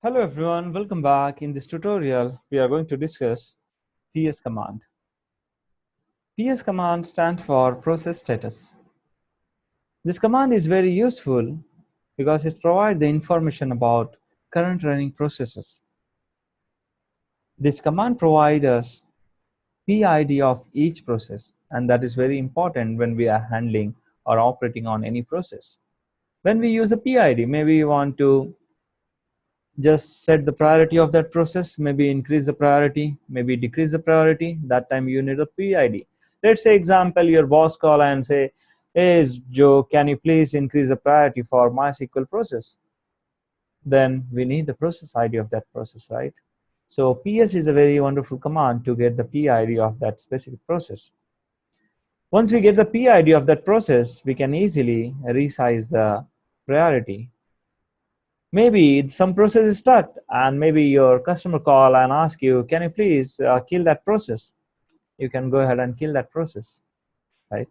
Hello everyone, welcome back. In this tutorial, we are going to discuss PS command. PS command stands for process status. This command is very useful because it provides the information about current running processes. This command provides us PID of each process, and that is very important when we are handling or operating on any process. When we use a PID, maybe you want to just set the priority of that process, maybe increase the priority, maybe decrease the priority. That time you need a PID. Let's say example, your boss call and say, hey Joe, can you please increase the priority for MySQL process? Then we need the process ID of that process, right? So PS is a very wonderful command to get the PID of that specific process. Once we get the PID of that process, we can easily resize the priority. Maybe some process is stuck and maybe your customer call and ask you, can you please kill that process? You can go ahead and kill that process, right?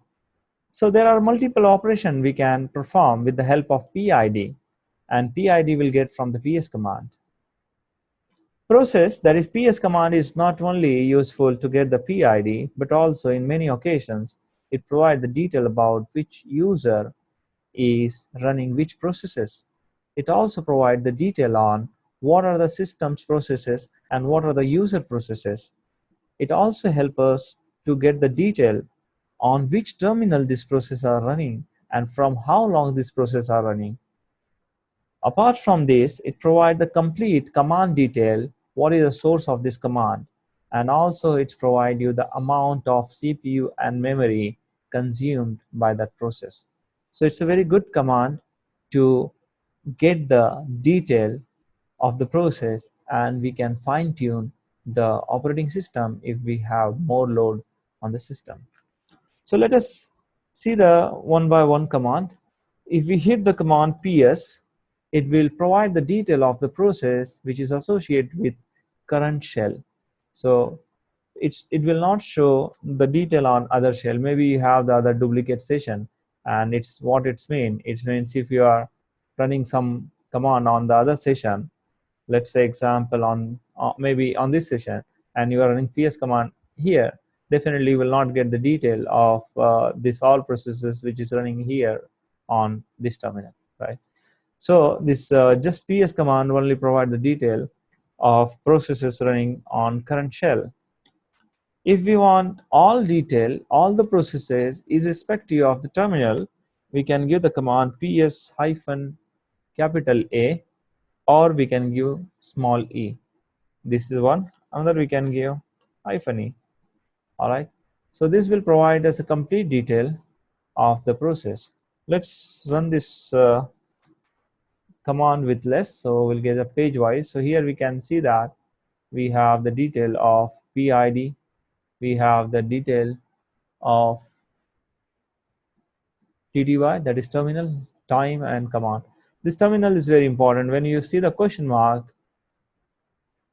So there are multiple operations we can perform with the help of PID, and PID will get from the PS command. Process, that is PS command, is not only useful to get the PID, but also in many occasions, it provides the detail about which user is running which processes. It also provides the detail on what are the system's processes and what are the user processes. It also helps us to get the detail on which terminal these processes are running and from how long these processes are running. Apart from this, it provides the complete command detail, what is the source of this command, and also it provides you the amount of CPU and memory consumed by that process. So it's a very good command to get the detail of the process, and we can fine tune the operating system if we have more load on the system. So let us see the one by one command. If we hit the command PS, it will provide the detail of the process which is associated with current shell. So it will not show the detail on other shell. Maybe you have the other duplicate session, and it's what it's mean. It means if you are running some command on the other session, let's say example on maybe on this session, and you are running PS command here, definitely will not get the detail of this all processes which is running here on this terminal, right? So this just PS command only provide the detail of processes running on current shell. If we want all detail, all the processes irrespective of the terminal, we can give the command ps hyphen capital A, or we can give small e. This is one. Another we can give hyphen e. All right. So this will provide us a complete detail of the process. Let's run this command with less. So we'll get a page wise. So here we can see that we have the detail of PID. We have the detail of TTY, that is terminal, time, and command. This terminal is very important. When you see the question mark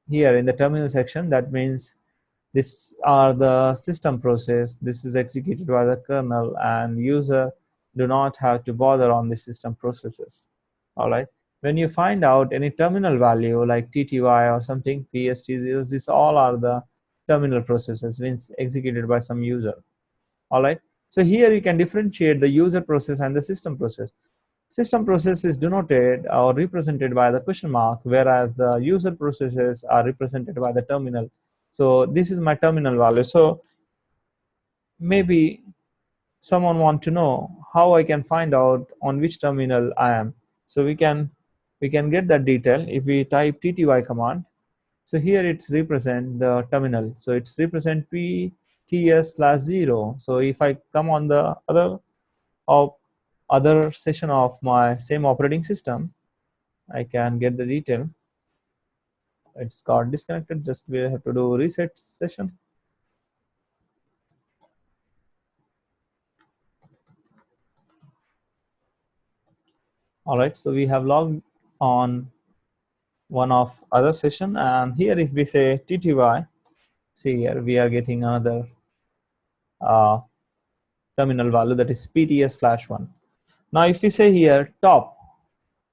here in the terminal section, that means these are the system process. This is executed by the kernel, and user do not have to bother on the system processes. All right. When you find out any terminal value like TTY or something, PST0, these all are the terminal processes, means executed by some user. All right. So here you can differentiate the user process and the system process. System process is denoted or represented by the question mark, whereas the user processes are represented by the terminal. So this is my terminal value. So maybe someone want to know how I can find out on which terminal I am. So we can get that detail if we type TTY command. So here it's represent the terminal. So it's represent PTS/0. So if I come on the other session of my same operating system, I can get the detail. It's got disconnected. Just we have to do reset session. All right. So we have logged on one of other session, and here if we say TTY, see here we are getting another terminal value, that is PTS/1. Now if we say here top,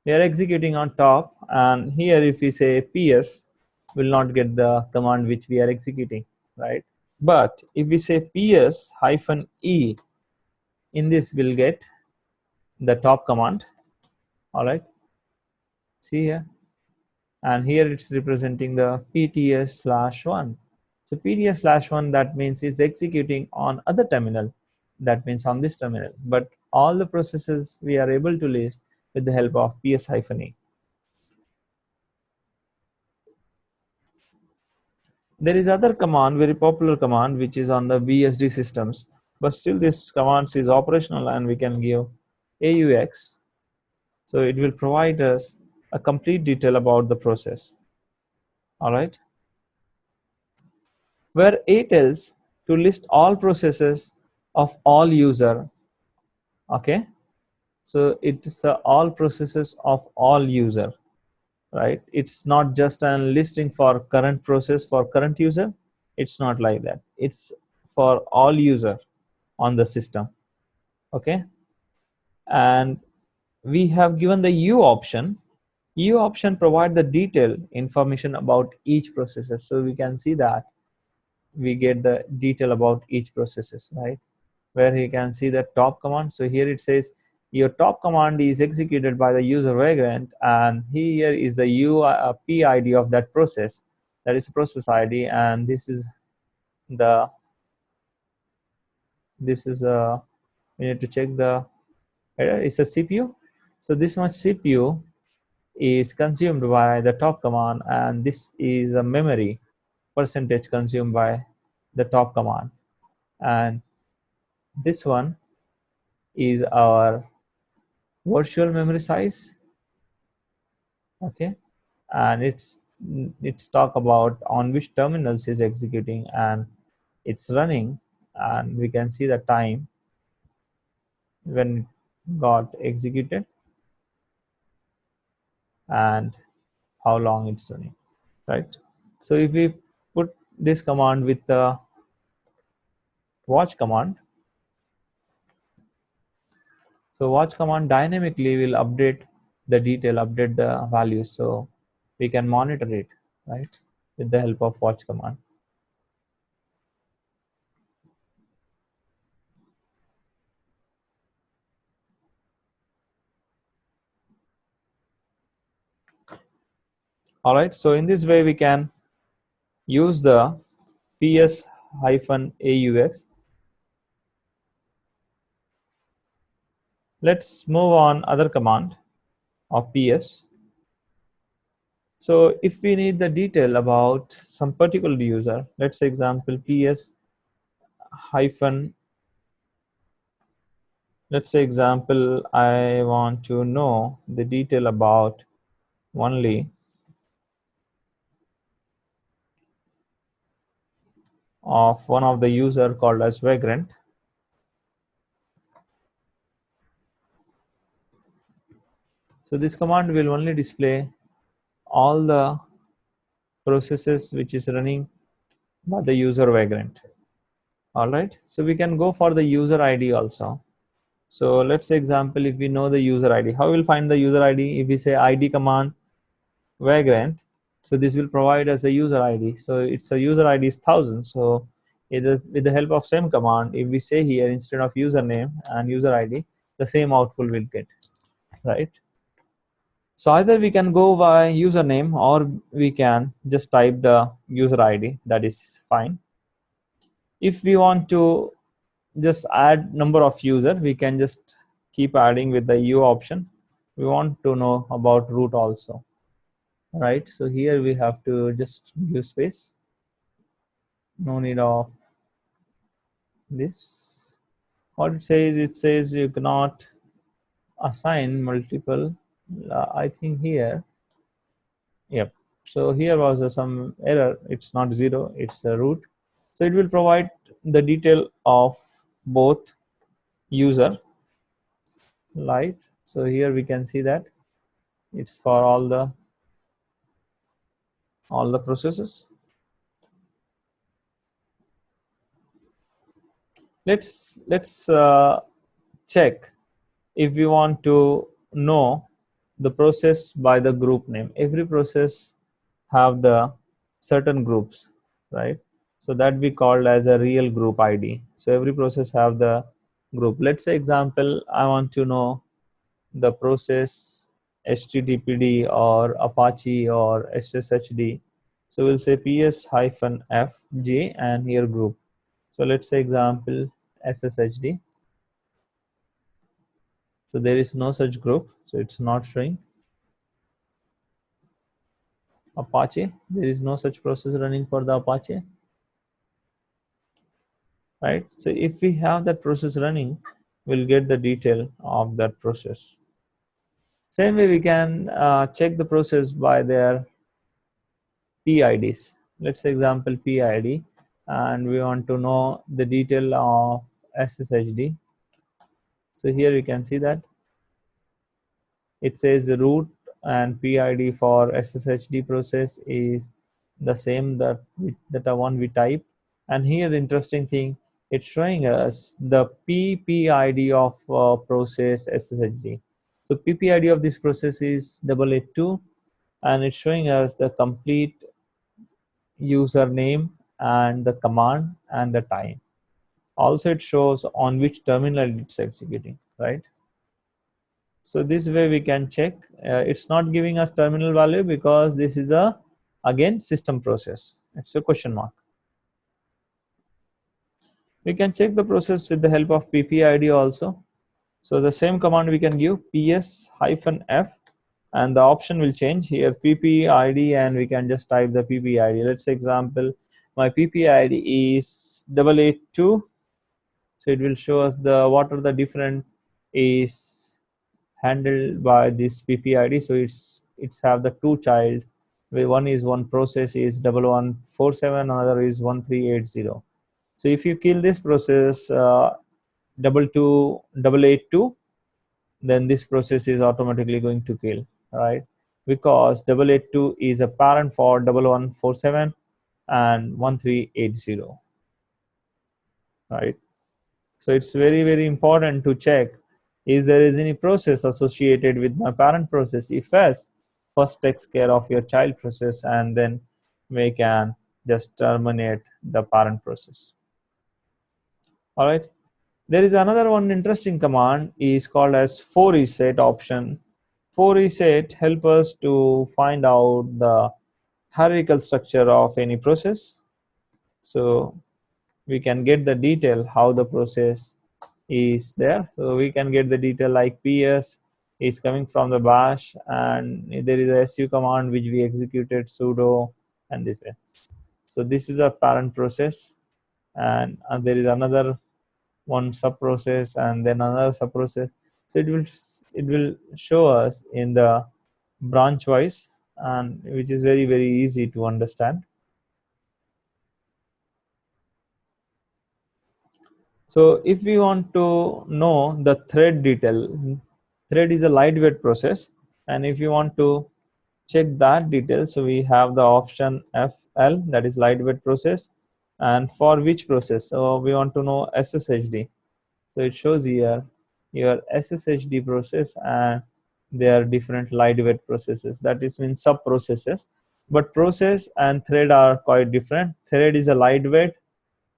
We are executing on top, and here if we say ps, will not get the command which we are executing, right? But if we say ps hyphen e, in this we'll get the top command. All right, see here, and here it's representing the pts slash 1. So pts slash 1, that means it's executing on other terminal, that means on this terminal, but all the processes we are able to list with the help of ps hyphen e. There is other command, very popular command, which is on the BSD systems, but still this command is operational and we can give AUX. So it will provide us a complete detail about the process. All right. Where A tells to list all processes of all user. Okay. So it's all processes of all user, right? It's not just a listing for current process for current user. It's not like that. It's for all user on the system. Okay, and we have given the u option. U option provide the detailed information about each processes, so we can see that we get the detail about each processes, right? Where you can see the top command. So here it says your top command is executed by the user vagrant, and here is the PID of that process, that is process ID, and the this is a we need to check the header. It's a CPU. So this much CPU is consumed by the top command, and this is a memory percentage consumed by the top command, and this one is our virtual memory size. Okay, and it's talk about on which terminals is executing and it's running, and we can see the time when it got executed and how long it's running, right? So if we put this command with the watch command, so watch command dynamically will update the detail, update the values, so we can monitor it, right, with the help of watch command. All right, so in this way we can use the ps hyphen aux. Let's move on other command of ps. So if we need the detail about some particular user, let's say example ps hyphen, let's say example I want to know the detail about only of one of the user called as vagrant. So this command will only display all the processes which is running by the user vagrant. All right, so we can go for the user ID also. So let's say example, if we know the user ID, how we'll find the user ID? If we say ID command vagrant, so this will provide us a user ID. So it's a user ID is 1000. So it is with the help of same command, if we say here instead of username and user ID, the same output will get, right? So either we can go by username or we can just type the user ID, that is fine. If we want to just add number of user, we can just keep adding with the u option. We want to know about root also, right? So here we have to just give space, no need of this. What it says you cannot assign multiple, I think here, yep. So here was some error, it's not 0, it's a root. So it will provide the detail of both user, right? So here we can see that it's for all the processes. Let's check if we want to know the process by the group name. Every process have the certain groups, right? So that we called as a real group ID. So every process have the group. Let's say example, I want to know the process HTTPD or Apache or SSHD. So we'll say ps-fj and here group. So let's say example SSHD. So there is no such group, so it's not showing. Apache, there is no such process running for the Apache, right? So if we have that process running, we'll get the detail of that process. Same way we can check the process by their PIDs. Let's say example PID, and we want to know the detail of SSHD. So here you can see that it says the root and PID for SSHD process is the same that the one we type. And here the interesting thing, it's showing us the PPID of process SSHD. So PPID of this process is 882, and it's showing us the complete username and the command and the time. Also, it shows on which terminal it's executing, right? So this way we can check. It's not giving us terminal value because this is a again system process. It's a question mark. We can check the process with the help of PPID also. So the same command we can give ps-f, and the option will change here PPID, and we can just type the PPID. Let's say example, my PPID is 882. So it will show us the what are the different is handled by this PPID. So it's have the two child, where one process is 1147, another is 1380. So if you kill this process 882, then this process is automatically going to kill, right? Because 882 is a parent for 1147 and 1380, right? So it's very, very important to check is there is any process associated with my parent process. If yes, first takes care of your child process, and then we can just terminate the parent process. All right. There is another one interesting command is called as for reset option. For reset help us to find out the hierarchical structure of any process. So we can get the detail how the process is there. So we can get the detail like ps is coming from the bash, and there is a su command which we executed sudo, and this way. So this is a parent process, and there is another one sub process and then another sub process. So it will show us in the branch wise, and which is very, very easy to understand. So if we want to know the thread detail, thread is a lightweight process, and if you want to check that detail, so we have the option FL, that is lightweight process, and for which process? So we want to know SSHD. So it shows here your SSHD process, and there are different lightweight processes. That is means sub processes, but process and thread are quite different. Thread is a lightweight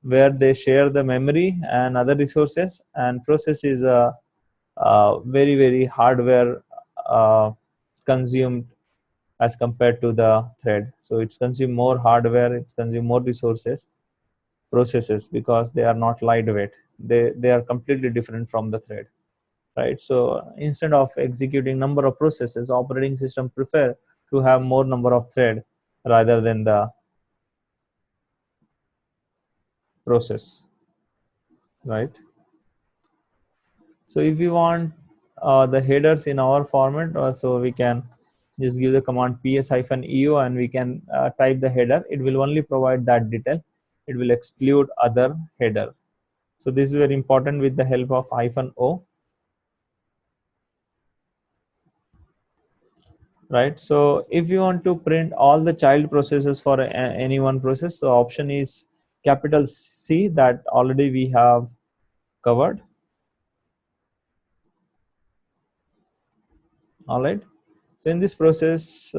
where they share the memory and other resources, and process is a very, very hardware consumed as compared to the thread. So it's consume more hardware, it's consume more resources, processes, because they are not lightweight. They are completely different from the thread, right? So instead of executing number of processes, operating system prefer to have more number of thread rather than the process, right? So if we want the headers in our format, so we can just give the command ps-eo, and we can type the header. It will only provide that detail. It will exclude other header. So this is very important with the help of -o, right? So if you want to print all the child processes for any one process, so option is capital C, that already we have covered. All right. So in this process,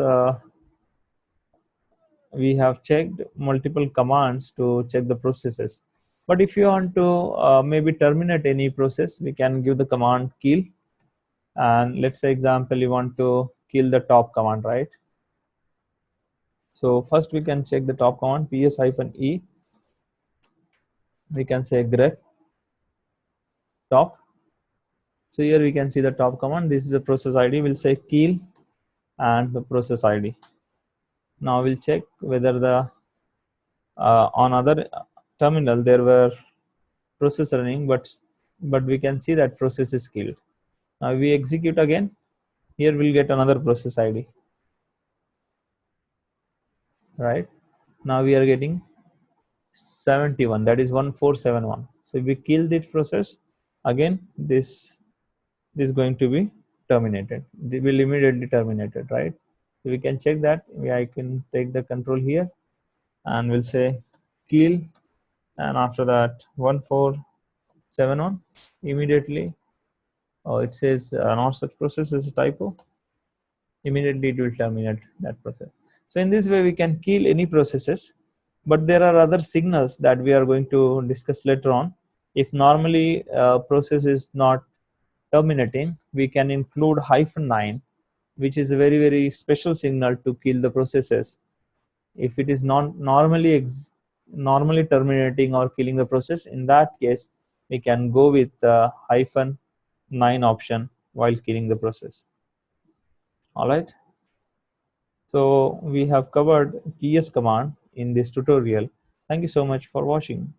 we have checked multiple commands to check the processes. But if you want to maybe terminate any process, we can give the command kill. And let's say example, you want to kill the top command, right? So first we can check the top command, ps-e. We can say grep top. So here we can see the top command. This is the process ID. We'll say kill and the process ID. Now we'll check whether the on other terminal there were process running, but we can see that process is killed. Now we execute again. Here we'll get another process ID. Right now we are getting 71. That is 1471. So if we kill this process again, this is going to be terminated. It will immediately terminated, right? So we can check that. I can take the control here and we'll say kill, and after that 1471 immediately. Oh, it says not such process is a typo. Immediately it will terminate that process. So in this way we can kill any processes, but there are other signals that we are going to discuss later on. If normally process is not terminating, we can include -9, which is a very special signal to kill the processes. If it is not normally terminating or killing the process, in that case we can go with the -9 option while killing the process. All right. So we have covered ps command in this tutorial. Thank you so much for watching.